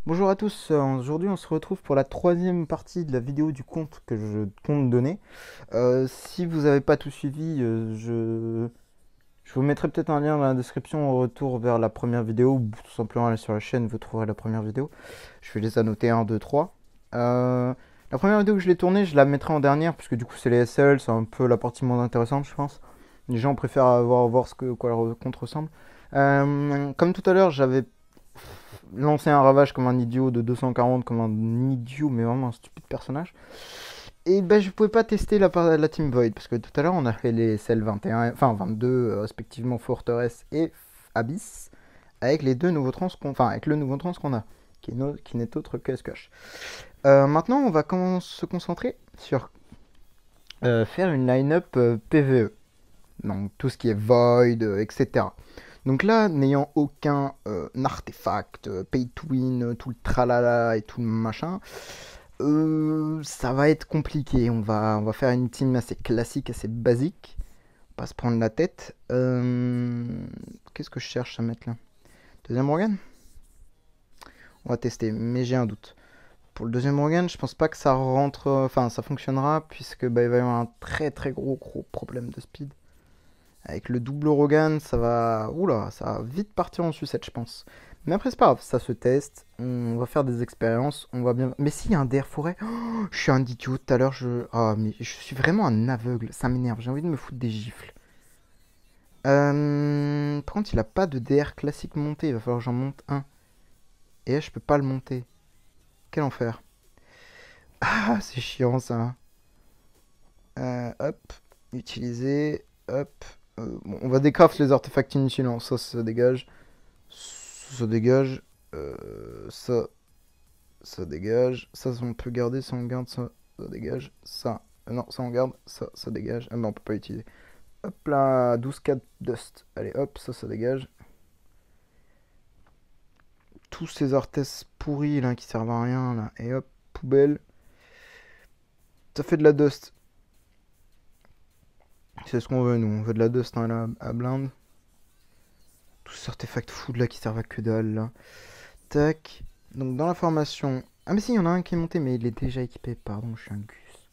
Bonjour à tous, aujourd'hui on se retrouve pour la troisième partie de la vidéo du compte que je compte donner. Si vous n'avez pas tout suivi, je vous mettrai peut-être un lien dans la description au retour vers la première vidéo, ou tout simplement aller sur la chaîne, vous trouverez la première vidéo. Je vais les annoter 1, 2, 3. La première vidéo que je l'ai tournée, je la mettrai en dernière, puisque du coup c'est les SL, c'est un peu la partie moins intéressante je pense. Les gens préfèrent voir quoi leur compte ressemble. Comme tout à l'heure, j'avais lancer un ravage comme un idiot de 240, comme un idiot, mais vraiment un stupide personnage. Et ben, je pouvais pas tester la Team Void, parce que tout à l'heure, on a fait les celles 21, enfin 22, respectivement Forteresse et Abyss, avec les deux nouveaux trans enfin, avec le nouveau trans qu'on a, qui n'est autre que SQH. Maintenant, on va se concentrer sur faire une line-up PvE. Donc, tout ce qui est Void, etc. Donc là, n'ayant aucun artefact, pay to win, tout le tralala et tout le machin, ça va être compliqué. On va faire une team assez classique, assez basique. Pas se prendre la tête. Qu'est-ce que je cherche à mettre là? Deuxième organe. On va tester, mais j'ai un doute. Pour le deuxième organe, je pense pas que ça rentre, enfin ça fonctionnera, puisque bah, il va y avoir un très très gros problème de speed. Avec le double Rogan, ça va. Oula, ça va vite partir en sucette, je pense. Mais après, c'est pas grave, ça se teste. On va faire des expériences. On va bien. Mais s'il y a un DR forêt, oh, je suis un idiot. Tout à l'heure, je. Ah, mais je suis vraiment un aveugle. Ça m'énerve. J'ai envie de me foutre des gifles. Par contre, il a pas de DR classique monté. Il va falloir que j'en monte un. Et là, je peux pas le monter. Quel enfer. Ah, c'est chiant ça. Hop. Utiliser. Hop. Bon, on va décraft les artefacts inutiles. Hein. Ça dégage. Ça dégage. Ça, ça dégage. Ça, on peut garder. Ça, on garde. Ça dégage. Ça. Non, ça, on garde. Ça dégage. Ah, non, on peut pas utiliser. Hop là, 12K dust. Allez, hop, ça dégage. Tous ces artestes pourris là qui servent à rien là. Et hop, poubelle. Ça fait de la dust. C'est ce qu'on veut, nous. On veut de la dust hein, là, à blinde. Tous ces artefacts fous là qui servent à que dalle là. Tac. Donc dans la formation. Ah mais si, il y en a un qui est monté, mais il est déjà équipé. Pardon, je suis un gus.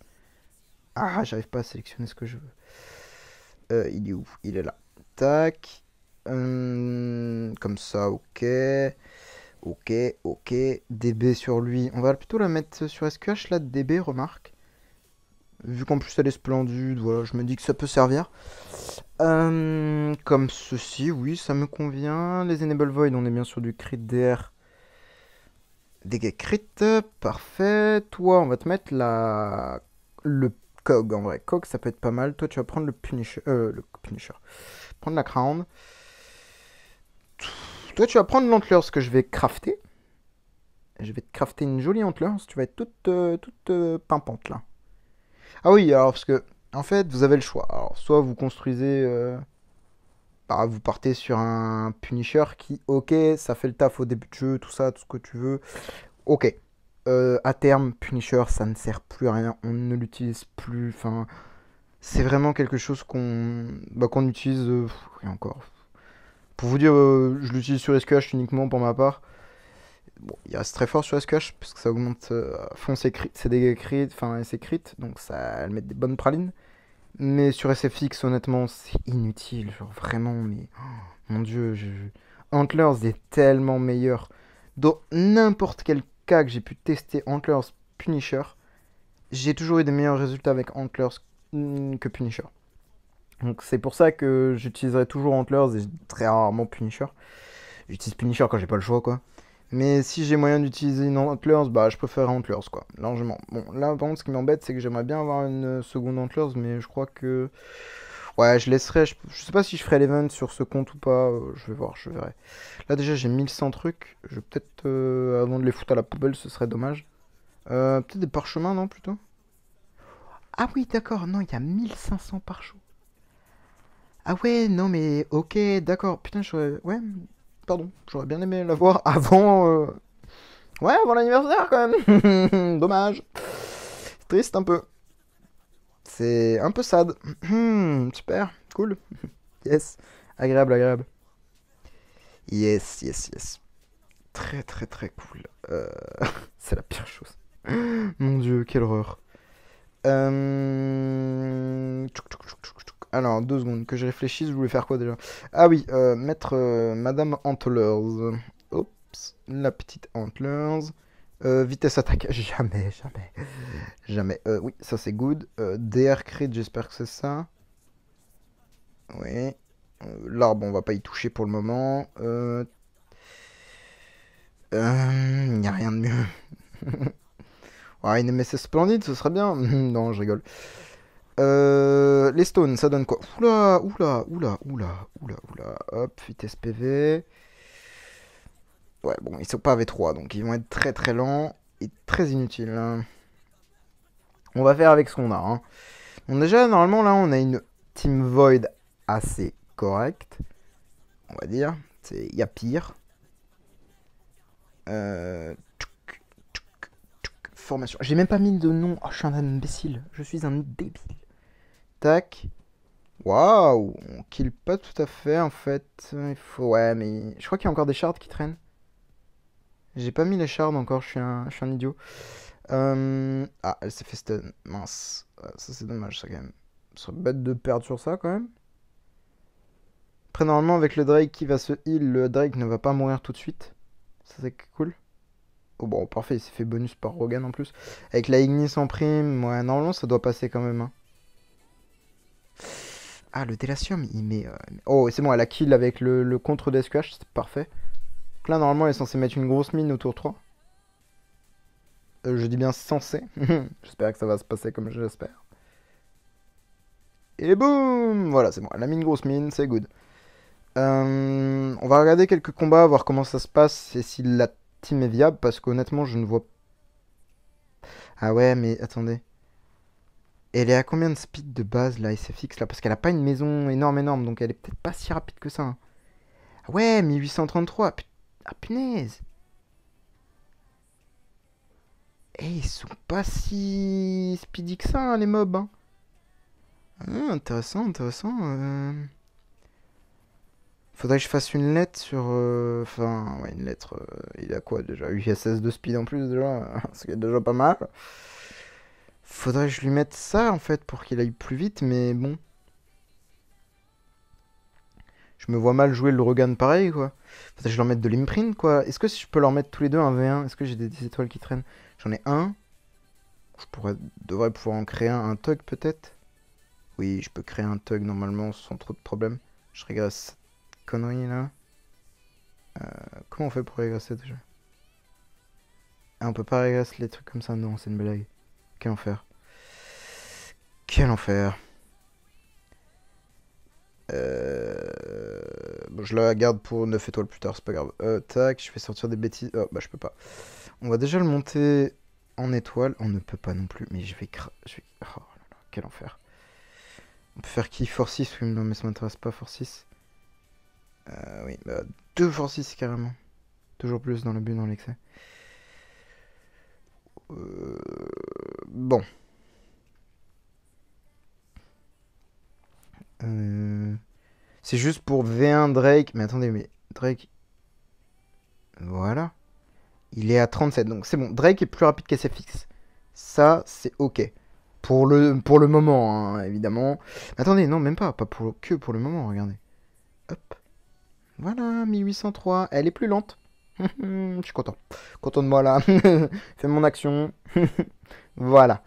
Ah, j'arrive pas à sélectionner ce que je veux. Il est où? Il est là. Tac. Comme ça, ok. Ok, ok. DB sur lui. On va plutôt la mettre sur SQH là, DB, remarque. Vu qu'en plus elle est splendide, voilà, je me dis que ça peut servir. Comme ceci, oui, ça me convient. Les Enable Void, on est bien sur du crit DR. Dégâts crit, parfait. Toi, on va te mettre le Cog en vrai. Cog, ça peut être pas mal. Toi, tu vas prendre le Punisher. Prendre la Crown. Toi, tu vas prendre l'Antlers que je vais crafter. Je vais te crafter une jolie Antlers. Tu vas être toute pimpante là. Ah oui, alors parce que, en fait, vous avez le choix. Alors, soit vous construisez. Bah, vous partez sur un Punisher qui, ok, ça fait le taf au début de jeu, tout ça, tout ce que tu veux. Ok. À terme, Punisher, ça ne sert plus à rien. On ne l'utilise plus. Enfin, c'est vraiment quelque chose qu'on utilise. Et encore. Pour vous dire, je l'utilise sur SQH uniquement pour ma part. Bon, il reste très fort sur SQH parce que ça augmente à fond ses dégâts crits, enfin ses crits, donc ça elle met des bonnes pralines. Mais sur SFX, honnêtement, c'est inutile, genre vraiment, mais oh, mon dieu, Antlers est tellement meilleur. Dans n'importe quel cas que j'ai pu tester Antlers Punisher, j'ai toujours eu des meilleurs résultats avec Antlers que Punisher. Donc c'est pour ça que j'utiliserai toujours Antlers et très rarement Punisher. J'utilise Punisher quand j'ai pas le choix, quoi. Mais si j'ai moyen d'utiliser une Antlers, bah je préfère Antlers, quoi, largement. Bon, là, par contre, ce qui m'embête, c'est que j'aimerais bien avoir une seconde Antlers, mais je crois que... Ouais, je laisserai... Je sais pas si je ferai l'event sur ce compte ou pas, je vais voir, je verrai. Là, déjà, j'ai 1100 trucs. Je vais peut-être, avant de les foutre à la poubelle, ce serait dommage. Peut-être des parchemins, non, plutôt? Ah oui, d'accord, non, il y a 1500 parchemins. Ah ouais, non mais ok, d'accord. Putain, ouais, pardon, j'aurais bien aimé l'avoir avant. Ouais, avant l'anniversaire quand même. Dommage. C'est triste un peu. C'est un peu sad. Super, cool. Yes. Agréable, agréable. Yes, yes, yes. Très, très, très cool. Euh, c'est la pire chose. Mon dieu, quelle horreur. Alors, 2 secondes, que je réfléchisse, je voulais faire quoi déjà? Ah oui, mettre Madame Antlers. Oups, la petite Antlers. Vitesse attaque, jamais, jamais, jamais. Oui, ça c'est good. DR crit, j'espère que c'est ça. Oui. L'arbre, on va pas y toucher pour le moment. Il n'y a rien de mieux. Ouais, une MSS splendide, ce serait bien. Non, je rigole. Les stones, ça donne quoi? Oula, oula, oula, oula, oula, oula. Hop, vitesse PV. Ouais, bon, ils sont pas V3, donc ils vont être très très lents et très inutiles, hein. On va faire avec ce qu'on a, hein. Bon, déjà, normalement, là, on a une Team Void assez correcte, on va dire. Il y a pire. Formation. J'ai même pas mis de nom. Oh, je suis un imbécile. Je suis un débile. Tac. Waouh, on kill pas tout à fait en fait. Il faut. Ouais, mais je crois qu'il y a encore des shards qui traînent. J'ai pas mis les shards encore, je suis un idiot. Ah, elle s'est fait stun. Mince. Ça c'est dommage ça quand même. Ce serait bête de perdre sur ça quand même. Après, normalement, avec le Drake qui va se heal, le Drake ne va pas mourir tout de suite. Ça c'est cool. Oh bon, parfait, il s'est fait bonus par Rogan en plus. Avec la Ignis en prime, ouais, normalement ça doit passer quand même, hein. Ah, le Délatium, il met. Oh, c'est bon, elle a kill avec le contre de SQH, c'est parfait. Donc là, normalement, elle est censée mettre une grosse mine au tour 3. Je dis bien censé. J'espère que ça va se passer comme j'espère. Et boum! Voilà, c'est bon, elle a mis une grosse mine, c'est good. On va regarder quelques combats, voir comment ça se passe et si la team est viable, parce qu'honnêtement, je ne vois. Ah ouais, mais attendez. Elle est à combien de speed de base là, SFX là? Parce qu'elle a pas une maison énorme, énorme, donc elle est peut-être pas si rapide que ça, hein. Ah ouais, 1833. Ah punaise. Eh, ils sont pas si speedy que ça, hein, les mobs, hein. Ah, intéressant, intéressant. Faudrait que je fasse une lettre sur. Enfin, ouais, une lettre. Il a quoi déjà? USS de speed en plus déjà, ce qui est déjà pas mal. Faudrait que je lui mette ça en fait pour qu'il aille plus vite, mais bon. Je me vois mal jouer le Rogan pareil, quoi. Faudrait que je leur mette de l'imprint, quoi. Est-ce que si je peux leur mettre tous les deux un V1? Est-ce que j'ai des étoiles qui traînent? J'en ai un. Devrais pouvoir en créer un tug peut-être. Oui, je peux créer un tug normalement sans trop de problèmes. Je régresse cette connerie là. Comment on fait pour régresser déjà? Ah, on peut pas régresser les trucs comme ça, non, c'est une blague. Quel enfer. Quel enfer. Bon, je la garde pour 9 étoiles plus tard, c'est pas grave. Tac, je fais sortir des bêtises. Oh, bah je peux pas. On va déjà le monter en étoile. On ne peut pas non plus, mais oh là là, quel enfer. On peut faire qui? Force 6? Oui, non, mais ça m'intéresse pas, Force 6. Oui, bah 2 Force 6 carrément. Toujours plus dans le but, dans l'excès. Bon. C'est juste pour V1 Drake. Mais attendez, mais Drake. Voilà. Il est à 37, donc c'est bon. Drake est plus rapide qu'SFX. Ça, c'est ok. Pour le moment, hein, évidemment. Mais attendez, non, même pas. Pas que pour le moment, regardez. Hop. Voilà, 1803. Elle est plus lente. Je suis content. Content de moi là. Fais mon action. Voilà.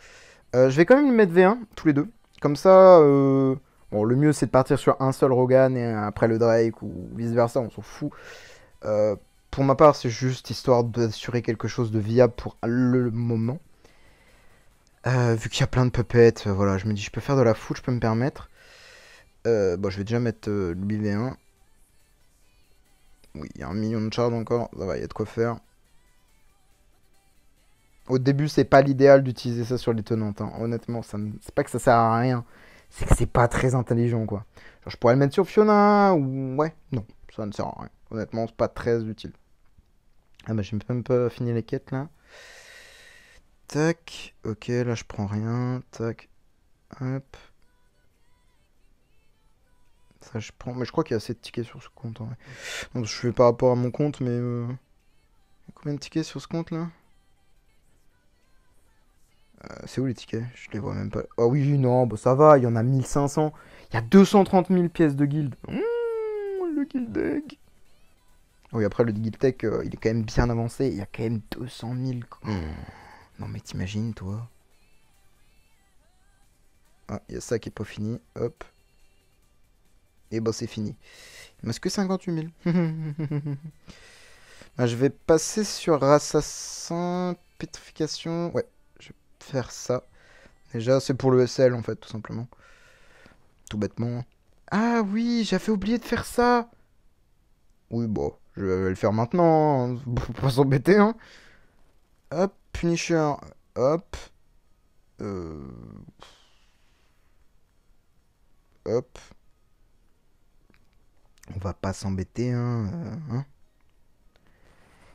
Je vais quand même lui mettre V1, tous les deux. Comme ça, bon, le mieux c'est de partir sur un seul Rogan et après le Drake ou vice versa, on s'en fout. Euh, pour ma part, c'est juste histoire d'assurer quelque chose de viable pour le moment. Vu qu'il y a plein de puppets, voilà, je me dis je peux faire de la foot, je peux me permettre. Bon, je vais déjà mettre lui V1. Oui, il y a 1 million de shards encore, ça va, il y a de quoi faire. Au début, c'est pas l'idéal d'utiliser ça sur les tenantes, hein. Honnêtement, c'est pas que ça sert à rien, c'est que c'est pas très intelligent, quoi. Genre, je pourrais le mettre sur Fiona, ou... Ouais, non, ça ne sert à rien. Honnêtement, c'est pas très utile. Ah bah, j'ai même pas fini les quêtes, là. Tac, ok, là, je prends rien. Tac, hop. Ça, je prends... Mais je crois qu'il y a assez de tickets sur ce compte, en vrai. Donc, je fais par rapport à mon compte, mais... Combien de tickets sur ce compte là? C'est où les tickets? Je les vois même pas. Ah oui, non, bah ça va, il y en a 1500. Il y a 230 000 pièces de guild. Le guild egg. Oui, après le guild tech, il est quand même bien avancé. Il y a quand même 200 000. Non mais t'imagines toi? Ah, il y a ça qui est pas fini. Hop. Et bah c'est fini. Il me reste que 58 000. Ah, je vais passer sur assassin, pétrification. Ouais, je vais faire ça. Déjà, c'est pour le SL en fait, tout simplement. Tout bêtement. Ah oui, j'avais oublié de faire ça. Oui, bon, je vais le faire maintenant, hein. Faut pas s'embêter, hein. Hop, Punisher. Hop. Euh, Hop. On va pas s'embêter, hein.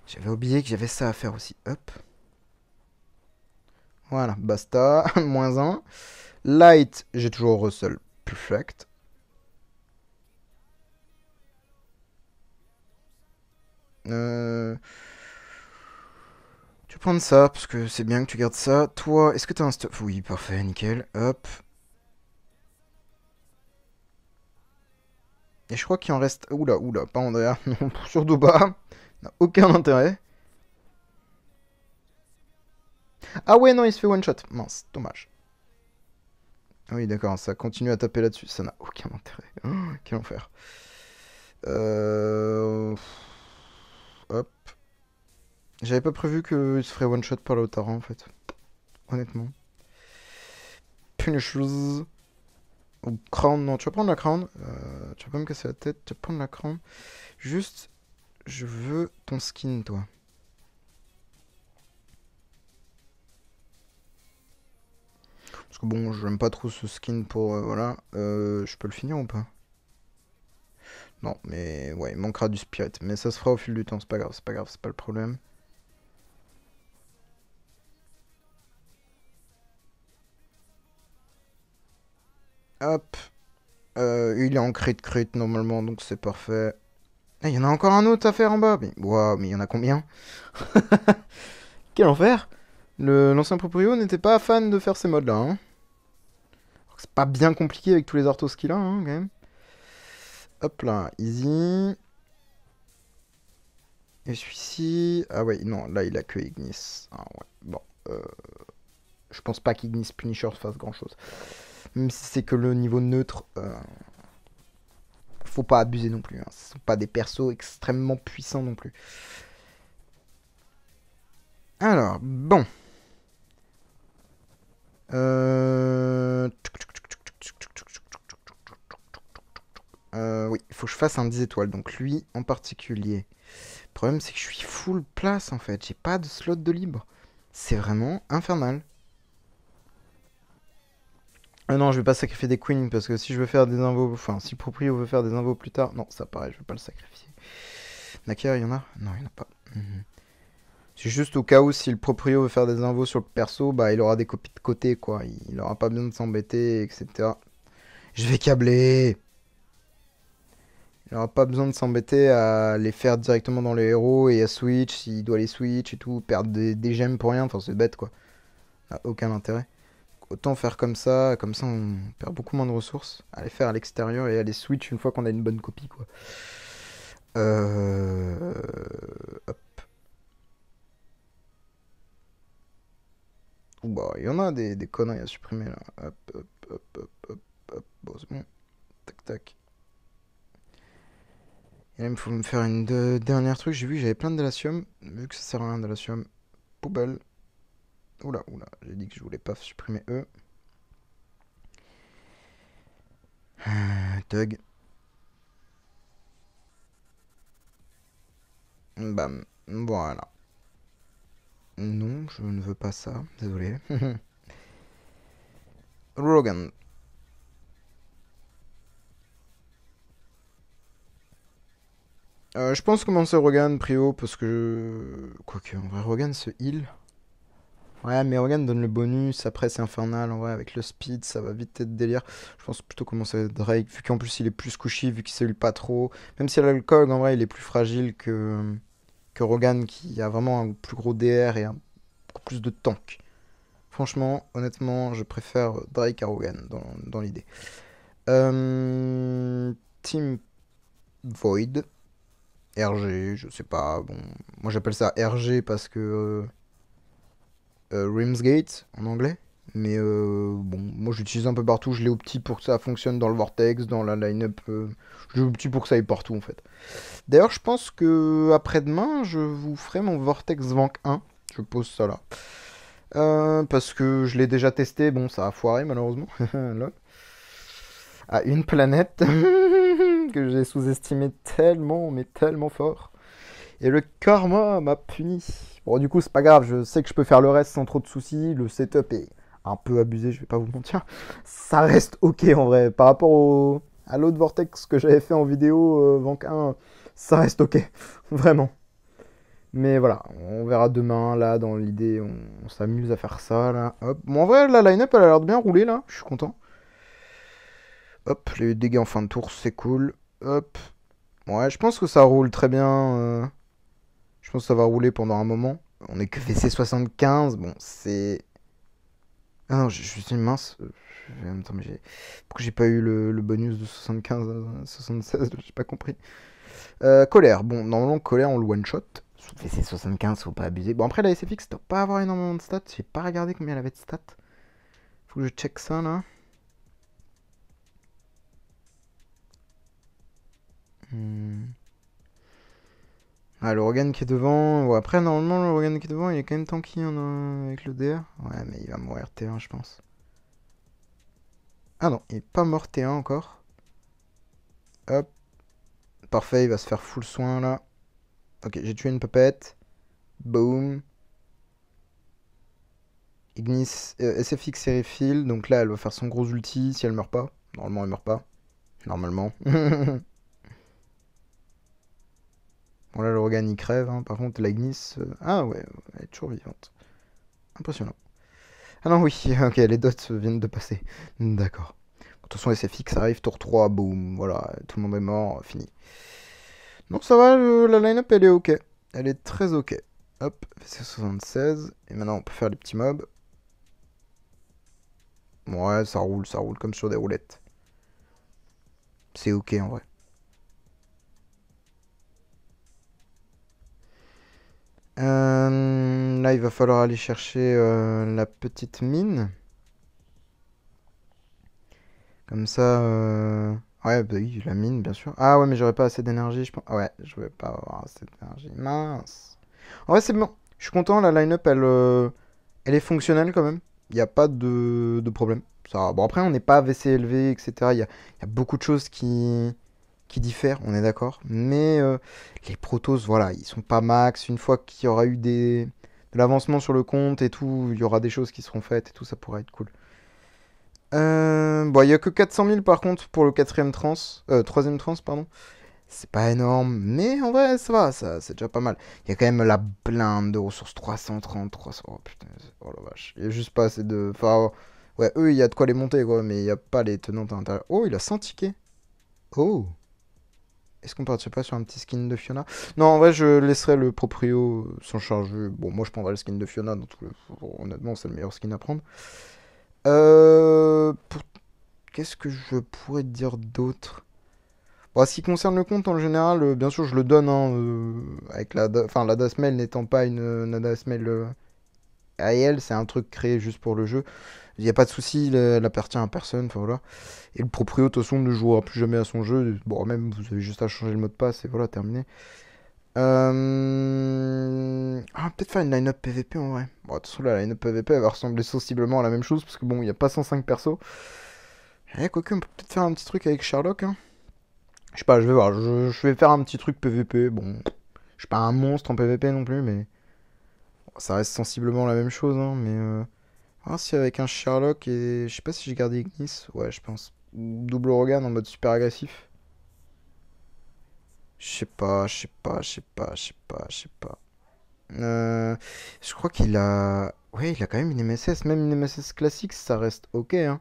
J'avais oublié que j'avais ça à faire aussi. Hop. Voilà, basta. Moins un. Light, j'ai toujours Russell. Perfect. Euh... Tu vas prendre ça, parce que c'est bien que tu gardes ça. Toi, est-ce que t'as un stuff? Oui, parfait, nickel. Hop. Et je crois qu'il en reste... Oula, oula, pas Andrea. Non, surtout pas. N'a aucun intérêt. Ah ouais, non, il se fait one shot. Mince, dommage. Ah oui, d'accord, ça continue à taper là-dessus. Ça n'a aucun intérêt. Oh, quel enfer. Hop. J'avais pas prévu qu'il se ferait one shot par Lautaro en fait. Honnêtement. Punishers. Ou crown, non, tu vas prendre la crown. Tu vas pas me casser la tête, tu vas prendre la crown. Juste, je veux ton skin, toi. Parce que bon, j'aime pas trop ce skin pour... voilà. Je peux le finir ou pas? Non, mais ouais, il manquera du spirit. Mais ça se fera au fil du temps, c'est pas grave, c'est pas grave, c'est pas le problème. Hop. Il est en crit normalement, donc c'est parfait. Ah, il y en a encore un autre à faire en bas. Mais, waouh, mais il y en a combien? Quel enfer! L'ancien proprio n'était pas fan de faire ces modes-là, hein. C'est pas bien compliqué avec tous les arthos qu'il a, hein, quand même. Hop là, easy. Et celui-ci... Ah ouais, non, là il a que Ignis. Ah ouais, bon. Euh, je pense pas qu'Ignis Punisher fasse grand-chose. Même si c'est que le niveau neutre... faut pas abuser non plus, hein. Ce sont pas des persos extrêmement puissants non plus. Alors, bon. Oui, il faut que je fasse un 10 étoiles. Donc lui en particulier. Le problème, c'est que je suis full place en fait. J'ai pas de slot de libre. C'est vraiment infernal. Ah non, je vais pas sacrifier des queens parce que si je veux faire des invos. Enfin, si le proprio veut faire des invos plus tard. Non, ça pareil, je vais pas le sacrifier. Nakia, il y en a? Non, il y en a pas. C'est juste au cas où si le proprio veut faire des invos sur le perso, bah il aura des copies de côté quoi. Il aura pas besoin de s'embêter, etc. Je vais câbler. Il n'aura pas besoin de s'embêter à les faire directement dans les héros et à switch s'il doit les switch et tout, perdre des gemmes pour rien, enfin c'est bête quoi. Ça n'a aucun intérêt. Autant faire comme ça on perd beaucoup moins de ressources. À les faire à l'extérieur et à les switch une fois qu'on a une bonne copie quoi. Hop. Ouh, bah, il y en a des conneries à supprimer là. Hop, hop, hop, hop, hop, hop. Bon, c'est bon. Tac, tac. Et là, il me faut me faire une dernière truc. J'ai vu que j'avais plein de Delacium. Vu que ça sert à rien, Delacium. Poubelle. Oula, oula. J'ai dit que je voulais pas supprimer eux. Tug. Bam. Voilà. Non, je ne veux pas ça. Désolé. Rogan. Je pense commencer Rogan prio parce que... Quoique, en vrai, Rogan se heal. Ouais, mais Rogan donne le bonus, après c'est infernal, en vrai, avec le speed, ça va vite être délire. Je pense plutôt commencer Drake, vu qu'en plus il est plus squishy, vu qu'il se heal pas trop. Même si elle a le cog, en vrai, il est plus fragile que... que Rogan qui a vraiment un plus gros DR et beaucoup plus de tank. Franchement, honnêtement, je préfère Drake à Rogan dans l'idée. Team Void, RG, je sais pas. Bon, moi j'appelle ça RG parce que Rimsgate en anglais. Mais bon, moi j'utilise un peu partout. Je l'ai au petit pour que ça fonctionne dans le Vortex, dans la line-up. Je l'ai au petit pour que ça aille partout en fait. D'ailleurs, je pense que après-demain, je vous ferai mon Vortex Vank 1. Je pose ça là. Parce que je l'ai déjà testé. Bon, ça a foiré malheureusement. Lol. À une planète que j'ai sous-estimé tellement, mais tellement fort. Et le karma m'a puni. Bon, du coup, c'est pas grave, je sais que je peux faire le reste sans trop de soucis. Le setup est un peu abusé, je vais pas vous mentir. Ça reste ok en vrai. Par rapport à l'autre Vortex que j'avais fait en vidéo, Vank 1, ça reste ok. Vraiment. Mais voilà, on verra demain. Là, dans l'idée, on s'amuse à faire ça. Là. Hop. Bon, en vrai, la line-up, elle a l'air de bien rouler là. Je suis content. Hop, les dégâts en fin de tour, c'est cool. Hop. Ouais, je pense que ça roule très bien. Je pense que ça va rouler pendant un moment. On est que VC 75. Bon, c'est. Ah non, je suis mince. Attends, mais pourquoi j'ai pas eu le bonus de 75 à 76? J'ai pas compris. Colère. Bon, normalement, colère, on le one-shot. VC 75, faut pas abuser. Bon, après, la SFX doit pas avoir énormément de stats. J'ai pas regardé combien elle avait de stats. Faut que je check ça là. Hmm. Ah, le Rogan qui est devant. Ouais, après, normalement, le Rogan qui est devant, il est quand même tanky hein, avec le DR. Ouais, mais il va mourir T1, je pense. Ah non, il est pas mort T1 encore. Hop. Parfait, il va se faire full soin là. Ok, j'ai tué une pupette. Boom. Ignis, SFX et refill. Donc là, elle va faire son gros ulti si elle meurt pas. Normalement, elle meurt pas. Normalement. Bon, là, le Rogan il crève. Hein. Par contre, la Ignis. Ah ouais, elle est toujours vivante. Impressionnant. Ah non, oui, ok, les dots viennent de passer. D'accord. De toute façon, SFX arrive, tour 3, boum, voilà, tout le monde est mort, fini. Non, ça va, la line-up, elle est ok. Elle est très ok. Hop, c'est 76. Et maintenant, on peut faire les petits mobs. Ouais, ça roule comme sur des roulettes. C'est ok en vrai. Là, il va falloir aller chercher la petite mine. Comme ça. Ouais, bah oui, la mine, bien sûr. Ah ouais, mais j'aurais pas assez d'énergie, je pense. Ah ouais, je vais pas avoir assez d'énergie. Mince. En vrai, c'est bon. Je suis content, la line-up, elle est fonctionnelle quand même. Il n'y a pas de problème. Ça, bon, après, on n'est pas AVC élevé, etc. Il y a beaucoup de choses qui diffèrent, on est d'accord. Mais les protos, voilà, ils sont pas max. Une fois qu'il y aura eu de l'avancement sur le compte et tout, il y aura des choses qui seront faites et tout, ça pourrait être cool. Bon, il y a que 400 000 par contre pour le troisième trans, pardon. C'est pas énorme, mais en vrai, ça va, ça, c'est déjà pas mal. Il y a quand même la blinde de ressources 330, 300. Oh putain, oh la vache. Il y a juste pas assez de. Enfin, ouais, eux, il y a de quoi les monter, quoi, mais il y a pas les tenantes à l'intérieur. Oh, il a 100 tickets. Oh. Est-ce qu'on partirait pas sur un petit skin de Fiona? Non, en vrai, je laisserai le proprio s'en charger. Bon, moi, je prendrai le skin de Fiona. Honnêtement, c'est le meilleur skin à prendre. Pour Qu'est-ce que je pourrais te dire d'autre? Bon, en ce qui concerne le compte en général, bien sûr, je le donne, hein, avec enfin, la Dasmel n'étant pas une Dasmel AEL, c'est un truc créé juste pour le jeu. Il n'y a pas de souci, elle appartient à personne, enfin voilà. Et le proprio, de toute façon, ne jouera plus jamais à son jeu. Bon, même, vous avez juste à changer le mot de passe et voilà, terminé. Ah, peut-être faire une line-up PVP en vrai. Bon, de toute façon, la line-up PVP, elle va ressembler sensiblement à la même chose, parce que bon, il n'y a pas 105 persos. Eh, quoique, on peut peut-être faire un petit truc avec Sherlock, hein. Je sais pas, je vais voir. Je vais faire un petit truc PVP. Bon, je suis pas un monstre en PVP non plus, mais bon, ça reste sensiblement la même chose. Hein, mais on va voir si avec un Sherlock et. Je sais pas si j'ai gardé Ignis. Ouais, je pense. Ou double Rogan en mode super agressif. Je sais pas, je sais pas, je sais pas, je sais pas, je sais pas. Je crois qu'il a. Ouais, il a quand même une MSS. Même une MSS classique, ça reste ok. Hein.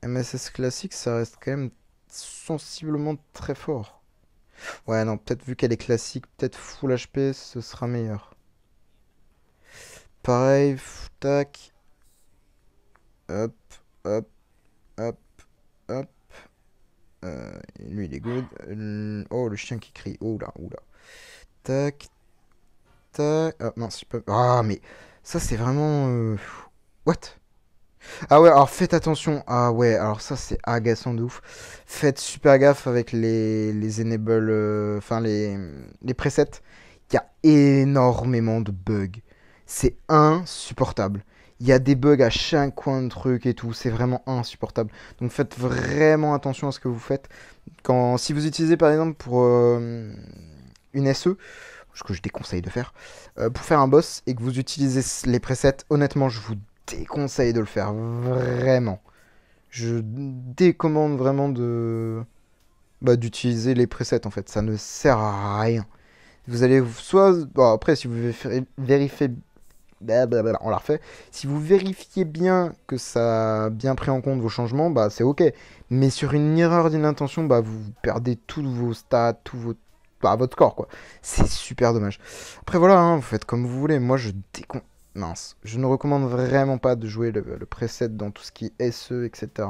MSS classique, ça reste quand même sensiblement très fort. Ouais, non, peut-être vu qu'elle est classique, peut-être full HP, ce sera meilleur. Pareil, tac, hop, hop, hop, hop. Lui, il est good. Oh, le chien qui crie. Oula, oula. Tac, tac. Ah, mince, je peux... Ah, mais ça, c'est vraiment... What? Ah ouais, alors faites attention. Ah ouais, alors ça, c'est agaçant de ouf. Faites super gaffe avec les enable... Enfin, les presets. Il y a énormément de bugs. C'est insupportable. Il y a des bugs à chaque coin de truc et tout. C'est vraiment insupportable. Donc faites vraiment attention à ce que vous faites. Si vous utilisez par exemple pour une SE, ce que je déconseille de faire, pour faire un boss et que vous utilisez les presets, honnêtement, je vous déconseille de le faire. Vraiment. Je décommande vraiment d'utiliser les presets en fait. Ça ne sert à rien. Vous allez soit. Bon, après, si vous vérifiez. Blablabla, on la refait. Si vous vérifiez bien que ça a bien pris en compte vos changements, bah c'est ok. Mais sur une erreur d'inattention, bah vous perdez tous vos stats, votre score quoi. C'est super dommage. Après voilà, hein, vous faites comme vous voulez. Moi mince, je ne recommande vraiment pas de jouer le preset dans tout ce qui est SE, etc.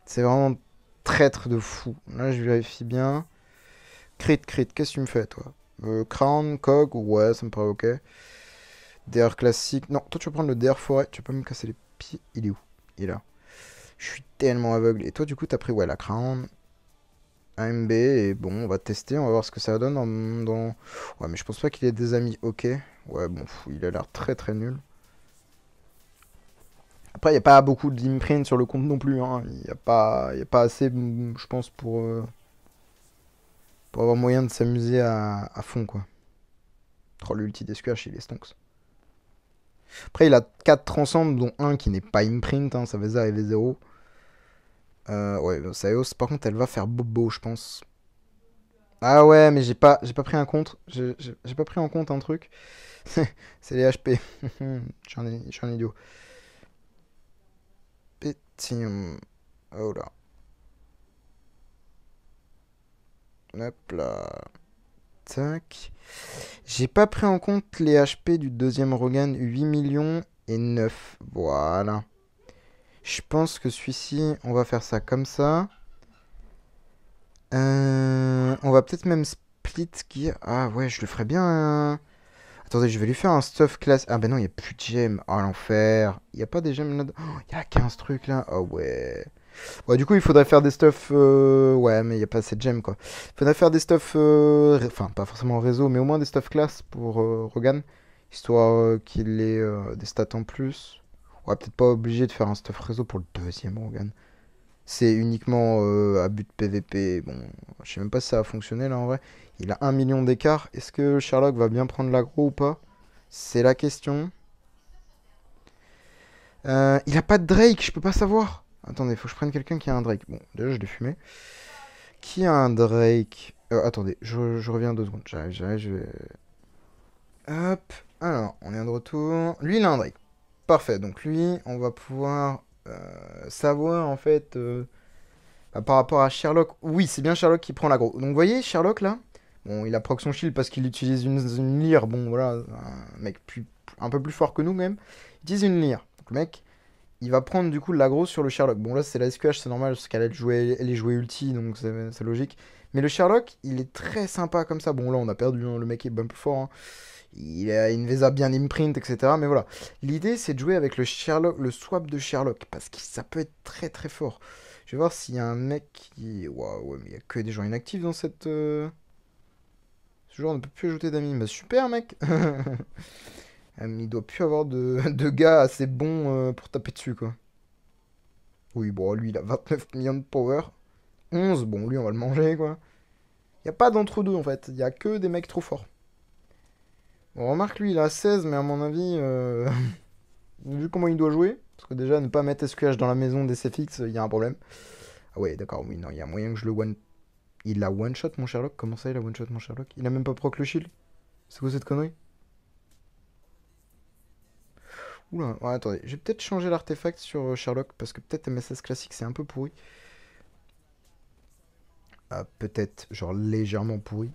C'est vraiment traître de fou. Là, je vérifie bien. Crit, qu'est-ce que tu me fais toi? Crown, Cog, ouais, ça me paraît ok. DR classique. Non, toi tu vas prendre le DR forêt. Tu vas pas me casser les pieds. Il est où? Il est là. Je suis tellement aveugle. Et toi, du coup, t'as pris ouais, la Crown, AMB. Et bon, on va tester. On va voir ce que ça donne Ouais, mais je pense pas qu'il ait des amis. Ok. Ouais, bon, il a l'air très très nul. Après, il n'y a pas beaucoup d'imprint sur le compte non plus. Hein. Y a pas assez, je pense, pour avoir moyen de s'amuser à fond, quoi. Oh, l'ulti d'SQH, il est stonks. Après, il a 4 transcends, dont un qui n'est pas imprint. Hein, ça va et V0. Ouais, Saeos, par contre, elle va faire bobo, je pense. Ah ouais, mais j'ai pas pris un compte. J'ai pas pris en compte un truc. C'est les HP. Je suis un idiot. Pétium. Oh là. Hop là. Tac. J'ai pas pris en compte les HP du deuxième Rogan. 8 millions et 9. Voilà. Je pense que celui-ci, on va faire ça comme ça. On va peut-être même split gear. Ah ouais, je le ferais bien. Attendez, je vais lui faire un stuff class. Ah ben non, il n'y a plus de gemmes. Oh l'enfer. Il n'y a pas des gemmes là. Il y a 15 trucs là. Oh ouais. Ouais, du coup, il faudrait faire des stuff. Ouais, mais il n'y a pas assez de gemmes quoi. Il faudrait faire des stuff. Enfin, pas forcément réseau, mais au moins des stuff class pour Rogan. Histoire qu'il ait des stats en plus. Ouais, peut-être pas obligé de faire un stuff réseau pour le deuxième Rogan. C'est uniquement à but PVP. Bon, je sais même pas si ça a fonctionné là en vrai. Il a 1 million d'écart. Est-ce que Sherlock va bien prendre l'aggro ou pas? C'est la question. Il a pas de Drake, je peux pas savoir. Attendez, faut que je prenne quelqu'un qui a un Drake. Bon, déjà je l'ai fumé. Qui a un Drake? Attendez, je reviens 2 secondes. J'arrive, je vais. Hop. Alors, on est de retour. Lui, il a un Drake. Parfait. Donc lui, on va pouvoir savoir en fait. Par rapport à Sherlock, oui, c'est bien Sherlock qui prend l'aggro. Donc vous voyez, Sherlock là, bon, il a proc son shield parce qu'il utilise une lyre. Bon, voilà, un mec un peu plus fort que nous même. Il utilise une lyre. Donc le mec, il va prendre du coup l'aggro sur le Sherlock. Bon, là, c'est la SQH, c'est normal parce qu'elle est jouée ulti, donc c'est logique. Mais le Sherlock, il est très sympa comme ça. Bon, là, on a perdu, hein, le mec est bien plus fort. Hein. Il a une Vesa bien imprint, etc. Mais voilà. L'idée, c'est de jouer avec le Sherlock, le swap de Sherlock. Parce que ça peut être très très fort. Je vais voir s'il y a un mec qui. Waouh, ouais, mais il y a que des gens inactifs dans cette. Ce joueur ne peut plus ajouter d'amis. Bah super, mec. Il doit plus avoir de gars assez bons pour taper dessus, quoi. Oui, bon, lui, il a 29 millions de power. 11, bon, lui, on va le manger, quoi. Il n'y a pas d'entre-deux, en fait. Il y a que des mecs trop forts. On remarque, lui, il a 16, mais à mon avis, vu comment il doit jouer, parce que déjà, ne pas mettre SQH dans la maison des CFX, il y a un problème. Ah ouais, d'accord, oui, non, il y a moyen que je le one. Il a one-shot mon Sherlock? Comment ça, il a one-shot mon Sherlock? Il a même pas proc le shield? C'est quoi cette connerie? Oula, ouais, attendez, je vais peut-être changer l'artefact sur Sherlock, parce que peut-être MSS classique, c'est un peu pourri. peut-être genre légèrement pourri.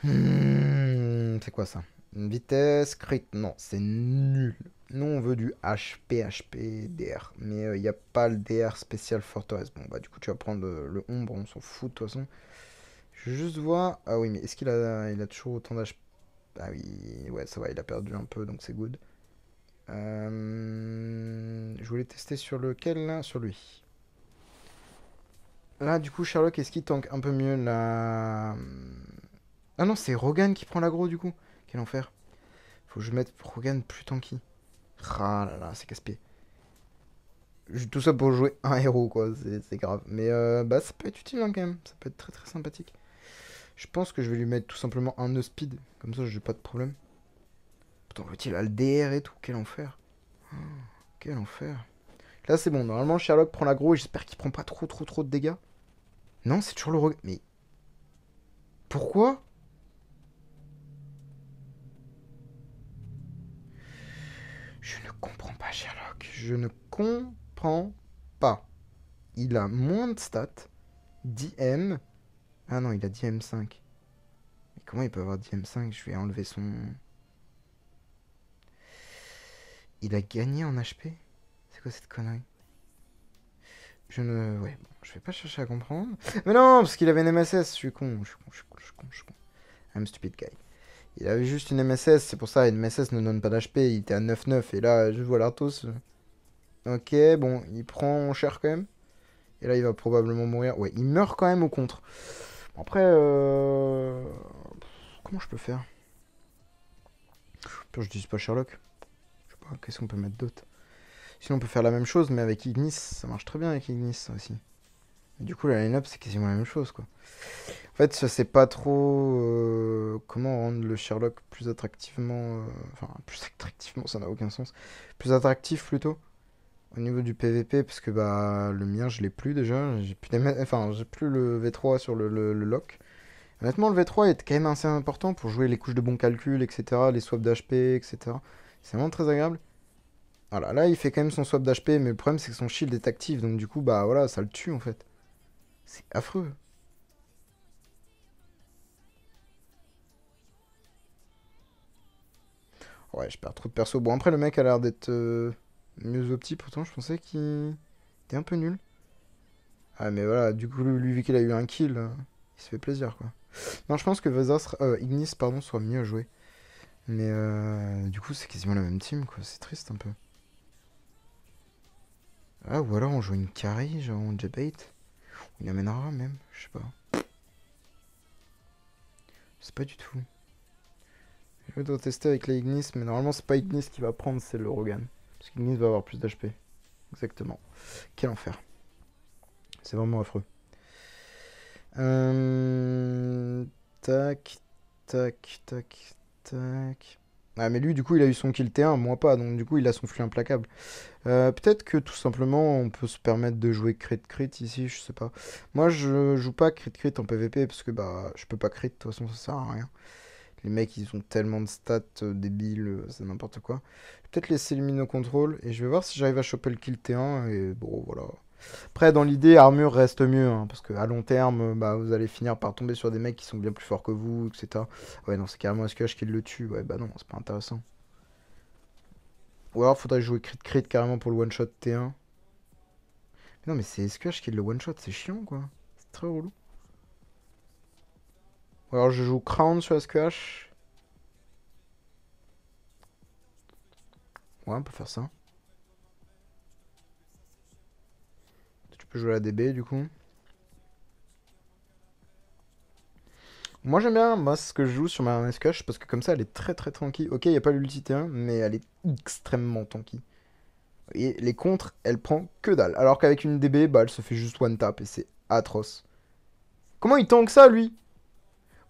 C'est quoi ça? Une vitesse, crit. Non, c'est nul. Nous, on veut du HP, HP, DR. Mais il n'y a pas le DR spécial forteresse. Bon, bah, du coup, tu vas prendre le ombre, on s'en fout de toute façon. Je veux juste voir. Ah oui, mais est-ce qu'il a toujours autant d'HP? Ah oui, ouais, ça va, il a perdu un peu, donc c'est good. Je voulais tester sur lequel là? Sur lui. Là, du coup, Sherlock, est-ce qu'il tank un peu mieux la. Ah non, c'est Rogan qui prend l'aggro du coup. Quel enfer. Faut que je mette Rogan plus tanky. Ah là là, c'est casse-pied. Tout ça pour jouer un héros, quoi. C'est grave. Mais bah, ça peut être utile hein, quand même. Ça peut être très très sympathique. Je pense que je vais lui mettre tout simplement un no speed. Comme ça, j'ai pas de problème. Putain, l'autre il a le DR et tout. Quel enfer. Quel enfer. Là, c'est bon. Normalement, Sherlock prend l'aggro et j'espère qu'il prend pas trop de dégâts. Non, c'est toujours le Rogan. Mais pourquoi? Je ne comprends pas, Sherlock. Je ne comprends pas. Il a moins de stats. DM. Ah non, il a DM5. Mais comment il peut avoir DM5? Je vais enlever son. Il a gagné en HP? C'est quoi cette connerie? Je ne. Ouais, bon, je vais pas chercher à comprendre. Mais non, parce qu'il avait une MSS. Je suis con, je suis con, je suis con, je suis con, je suis con. I'm stupid guy. Il avait juste une MSS, c'est pour ça, une MSS ne donne pas d'HP. Il était à 9-9. Et là, je vois l'Arthos. Ok, bon, il prend cher quand même. Et là, il va probablement mourir. Ouais, il meurt quand même au contre. Bon, après, comment je peux faire? Pire, je dis pas Sherlock. Je sais pas, qu'est-ce qu'on peut mettre d'autre? Sinon, on peut faire la même chose, mais avec Ignis. Ça marche très bien avec Ignis, ça aussi. Et du coup, la line-up, c'est quasiment la même chose, quoi. En fait, je sais pas trop comment rendre le Sherlock plus attractivement. Enfin, plus attractivement, ça n'a aucun sens. Plus attractif plutôt. Au niveau du PVP, parce que bah le mien je l'ai plus déjà, enfin j'ai plus le V3 sur le lock. Honnêtement le V3 est quand même assez important pour jouer les couches de bon calcul, etc. Les swaps d'HP, etc. C'est vraiment très agréable. Voilà, là il fait quand même son swap d'HP, mais le problème c'est que son shield est actif, donc du coup bah voilà, ça le tue en fait. C'est affreux. Ouais, je perds trop de perso. Bon après le mec a l'air d'être mieux opti, pourtant je pensais qu'il était un peu nul. Ah mais voilà, du coup lui vu qu'il a eu un kill, il se fait plaisir quoi. Non, je pense que Ignis pardon, soit mieux joué. Mais du coup, c'est quasiment la même team, quoi. C'est triste un peu. Ah, ou alors on joue une carry, genre on debate. Ou une amènera même, je sais pas. Je sais pas du tout. Je dois tester avec la Ignis, mais normalement, c'est pas Ignis qui va prendre, c'est le Rogan. Parce qu'Ignis va avoir plus d'HP. Exactement. Quel enfer. C'est vraiment affreux. Euh... Tac, tac, tac, tac. Ah, mais lui, du coup, il a eu son kill T1, moi pas, donc du coup, il a son flux implacable. Peut-être que tout simplement on peut se permettre de jouer crit crit ici, je sais pas. Moi je joue pas crit crit en PVP parce que bah je peux pas crit, de toute façon ça sert à rien. Les mecs ils ont tellement de stats débiles, c'est n'importe quoi. Je vais peut-être laisser le mino contrôle et je vais voir si j'arrive à choper le kill T1 et bon voilà. Après dans l'idée armure reste mieux hein, parce que à long terme bah vous allez finir par tomber sur des mecs qui sont bien plus forts que vous, etc. Ouais non c'est carrément SQH qui le tue, ouais bah non c'est pas intéressant. Ou alors faudrait jouer crit crit carrément pour le one shot T1. Non, mais c'est SQH qui est le one shot, c'est chiant quoi. C'est très relou. Ou alors je joue Crown sur SQH. Ouais, on peut faire ça. Tu peux jouer à la DB du coup. Moi j'aime bien, moi c'est ce que je joue sur ma SQH parce que comme ça elle est très très tranquille. Ok, il n'y a pas l'ulti T1, mais elle est extrêmement tanky. Et les contres, elle prend que dalle. Alors qu'avec une DB, bah elle se fait juste one tap et c'est atroce. Comment il tank ça lui?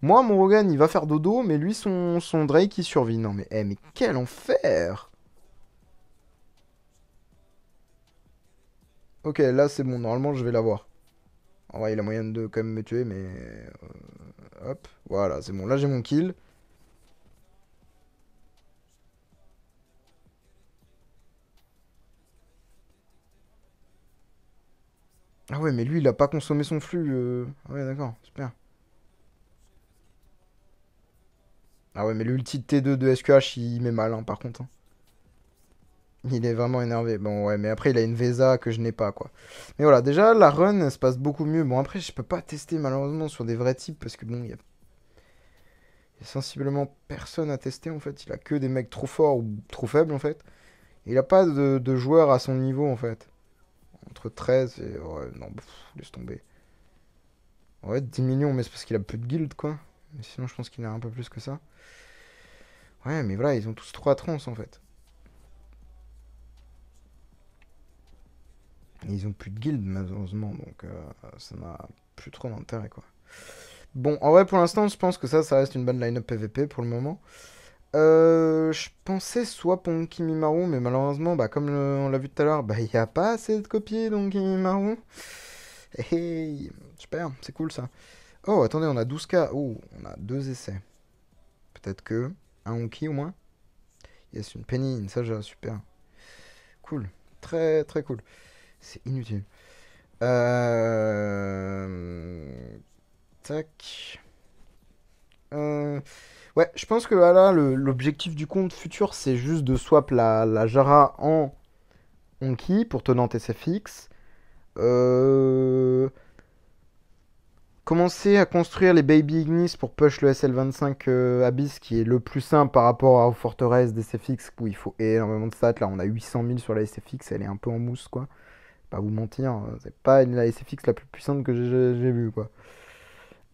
Moi mon Rogan il va faire dodo, mais lui son Drake il survit. Non mais, mais quel enfer! Ok, là c'est bon, normalement je vais l'avoir. En vrai, il a moyen de quand même me tuer, mais... hop, voilà, c'est bon. Là, j'ai mon kill. Ah ouais, mais lui, il a pas consommé son flux. Ouais, d'accord, super. Ah ouais, mais l'ulti de T2 de SQH, il met mal, hein, par contre, hein. Il est vraiment énervé. Bon, ouais, mais après, il a une Vesa que je n'ai pas, quoi. Mais voilà, déjà, la run, elle se passe beaucoup mieux. Bon, après, je peux pas tester, malheureusement, sur des vrais types, parce que bon, il y a sensiblement personne à tester, en fait. Il a que des mecs trop forts ou trop faibles, en fait. Et il a pas de joueurs à son niveau, en fait. Entre 13 et... Ouais, non, laisse tomber. Ouais, 10 millions, mais c'est parce qu'il a peu de guildes, quoi. Mais sinon, je pense qu'il a un peu plus que ça. Ouais, mais voilà, ils ont tous 3 trans, en fait. Et ils ont plus de guildes, malheureusement, donc ça n'a plus trop d'intérêt, quoi. Bon, en vrai, pour l'instant, je pense que ça reste une bonne line-up PVP pour le moment. Je pensais soit Ponky Mimaru, mais malheureusement, bah, comme on l'a vu tout à l'heure, bah, il n'y a pas assez de copies, donc Mimaru. Hey, super, c'est cool ça. Oh, attendez, on a 12K. Oh, on a 2 essais. Peut-être que un Honky au moins. Yes, une Penny, une Saja, super. Cool. Très, très cool. C'est inutile. Tac. Euh, Ouais, je pense que là, l'objectif du compte futur, c'est juste de swap la Jara en Honky pour tenant SFX. Euh, Commencer à construire les Baby Ignis pour push le SL25 Abyss, qui est le plus simple par rapport aux forteresses des SFX, où il faut énormément de stats. Là, on a 800 000 sur la SFX, elle est un peu en mousse, quoi. Pas vous mentir, c'est pas la SFX la plus puissante que j'ai vue, quoi.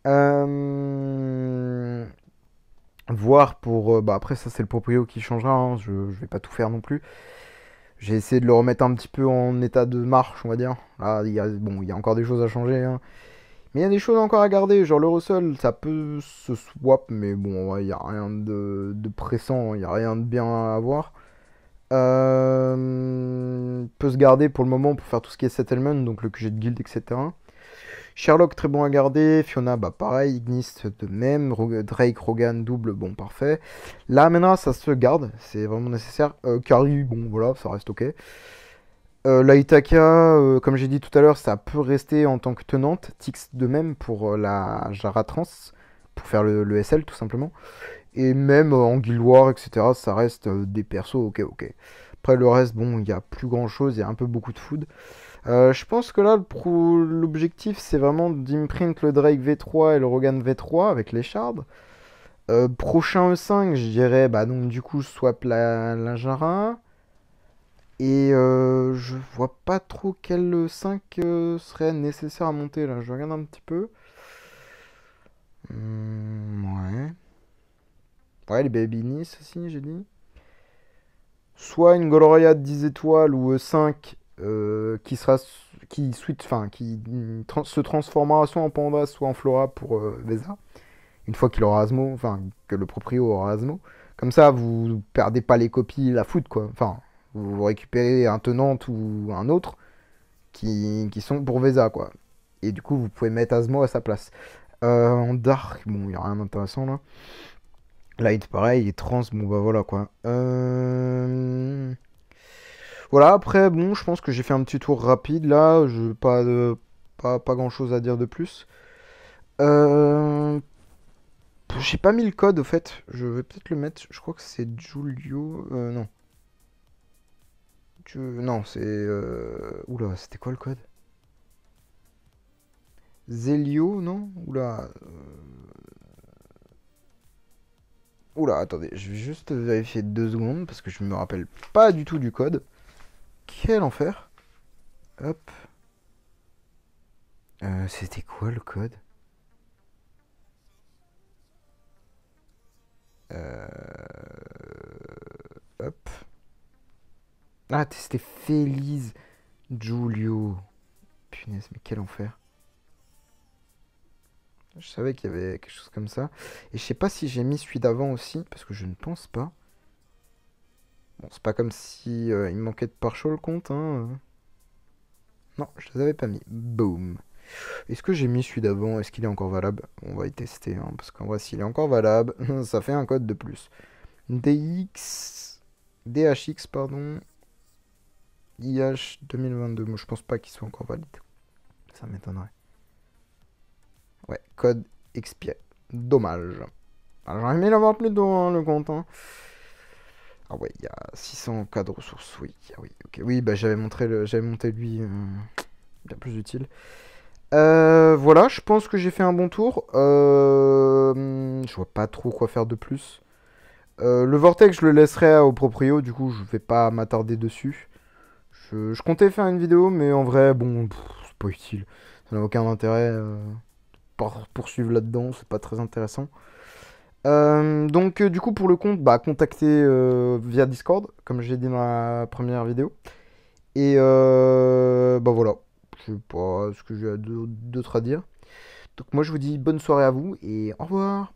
Euh... Voir pour. Bah après, ça, c'est le proprio qui changera, hein. Je vais pas tout faire non plus. J'ai essayé de le remettre un petit peu en état de marche, on va dire. Là, bon, il y a encore des choses à changer, hein. Mais il y a des choses encore à garder. Genre le Russell, ça peut se swap, mais bon, ouais, il n'y a rien de pressant, il n'y a rien de bien à avoir. Peut se garder pour le moment pour faire tout ce qui est settlement, donc le QG de guild, etc. Sherlock, très bon à garder. Fiona, bah pareil. Ignis, de même. Drake, Rogan, double, bon, parfait. Là, maintenant, ça se garde. C'est vraiment nécessaire. Carry, bon, voilà, ça reste ok. La Itaka, comme j'ai dit tout à l'heure, ça peut rester en tant que tenante. Tix, de même, pour la Jara Trans. Pour faire le SL, tout simplement. Et même en Guild War, etc., ça reste des persos, ok, ok. Après, le reste, bon, il n'y a plus grand chose. Il y a un peu beaucoup de food. Je pense que là, l'objectif, c'est vraiment d'imprint le Drake V3 et le Rogan V3 avec les shards. Prochain E5, je dirais, bah donc du coup, je swap la Jara. Et je vois pas trop quel E5 serait nécessaire à monter là. Je regarde un petit peu. Ouais. Ouais, les Baby Nice aussi, j'ai dit. Soit une Goloria de 10 étoiles ou E5 qui sera qui switch, enfin qui se transformera soit en Panda soit en Flora pour Vesa. Une fois qu'il aura Asmo, enfin que le proprio aura Asmo. Comme ça, vous perdez pas les copies, la foot quoi. Enfin, vous récupérez un tenant ou un autre qui sont pour Vesa quoi. Et du coup, vous pouvez mettre Asmo à sa place. En Dark, bon, il n'y a rien d'intéressant là. Light, pareil, et Trans, bon bah voilà quoi. Voilà, après, bon, je pense que j'ai fait un petit tour rapide là. Pas grand chose à dire de plus. Euh, j'ai pas mis le code au fait. Je vais peut-être le mettre. Je crois que c'est Giulio. Non. Non, c'est. Oula, c'était quoi le code? Zelio, non? Oula. Oula, attendez, je vais juste vérifier 2 secondes parce que je me rappelle pas du tout du code. Quel enfer. Hop. C'était quoi le code? Hop. Ah, c'était Félise Giulio. Punaise, mais quel enfer. Je savais qu'il y avait quelque chose comme ça. Et je sais pas si j'ai mis celui d'avant aussi, parce que je ne pense pas. Bon, c'est pas comme si il me manquait de pare le compte, hein. Non, je les avais pas mis. Boom. Est-ce que j'ai mis celui d'avant? Est-ce qu'il est encore valable? On va y tester, hein, parce qu'en vrai, s'il est encore valable, ça fait un code de plus. DX... DHX, pardon. IH 2022. Moi, je pense pas qu'il soit encore valide. Ça m'étonnerait. Ouais, code expiré. Dommage. Ah, j'aurais aimé l'avoir plus tôt, hein, le compte. Hein. Ah ouais, il y a 600 cas de ressources, oui. Ah oui, ok. Oui, bah j'avais monté lui, bien plus utile. Voilà, je pense que j'ai fait un bon tour. Je vois pas trop quoi faire de plus. Le vortex, je le laisserai au proprio, du coup, je vais pas m'attarder dessus. Je comptais faire une vidéo, mais en vrai, bon, c'est pas utile. Ça n'a aucun intérêt. Poursuivre là-dedans, c'est pas très intéressant. Donc, du coup, pour le compte, bah, contactez via Discord, comme j'ai dit dans la première vidéo. Et bah voilà, je sais pas ce que j'ai d'autre à dire. Donc, moi, je vous dis bonne soirée à vous et au revoir.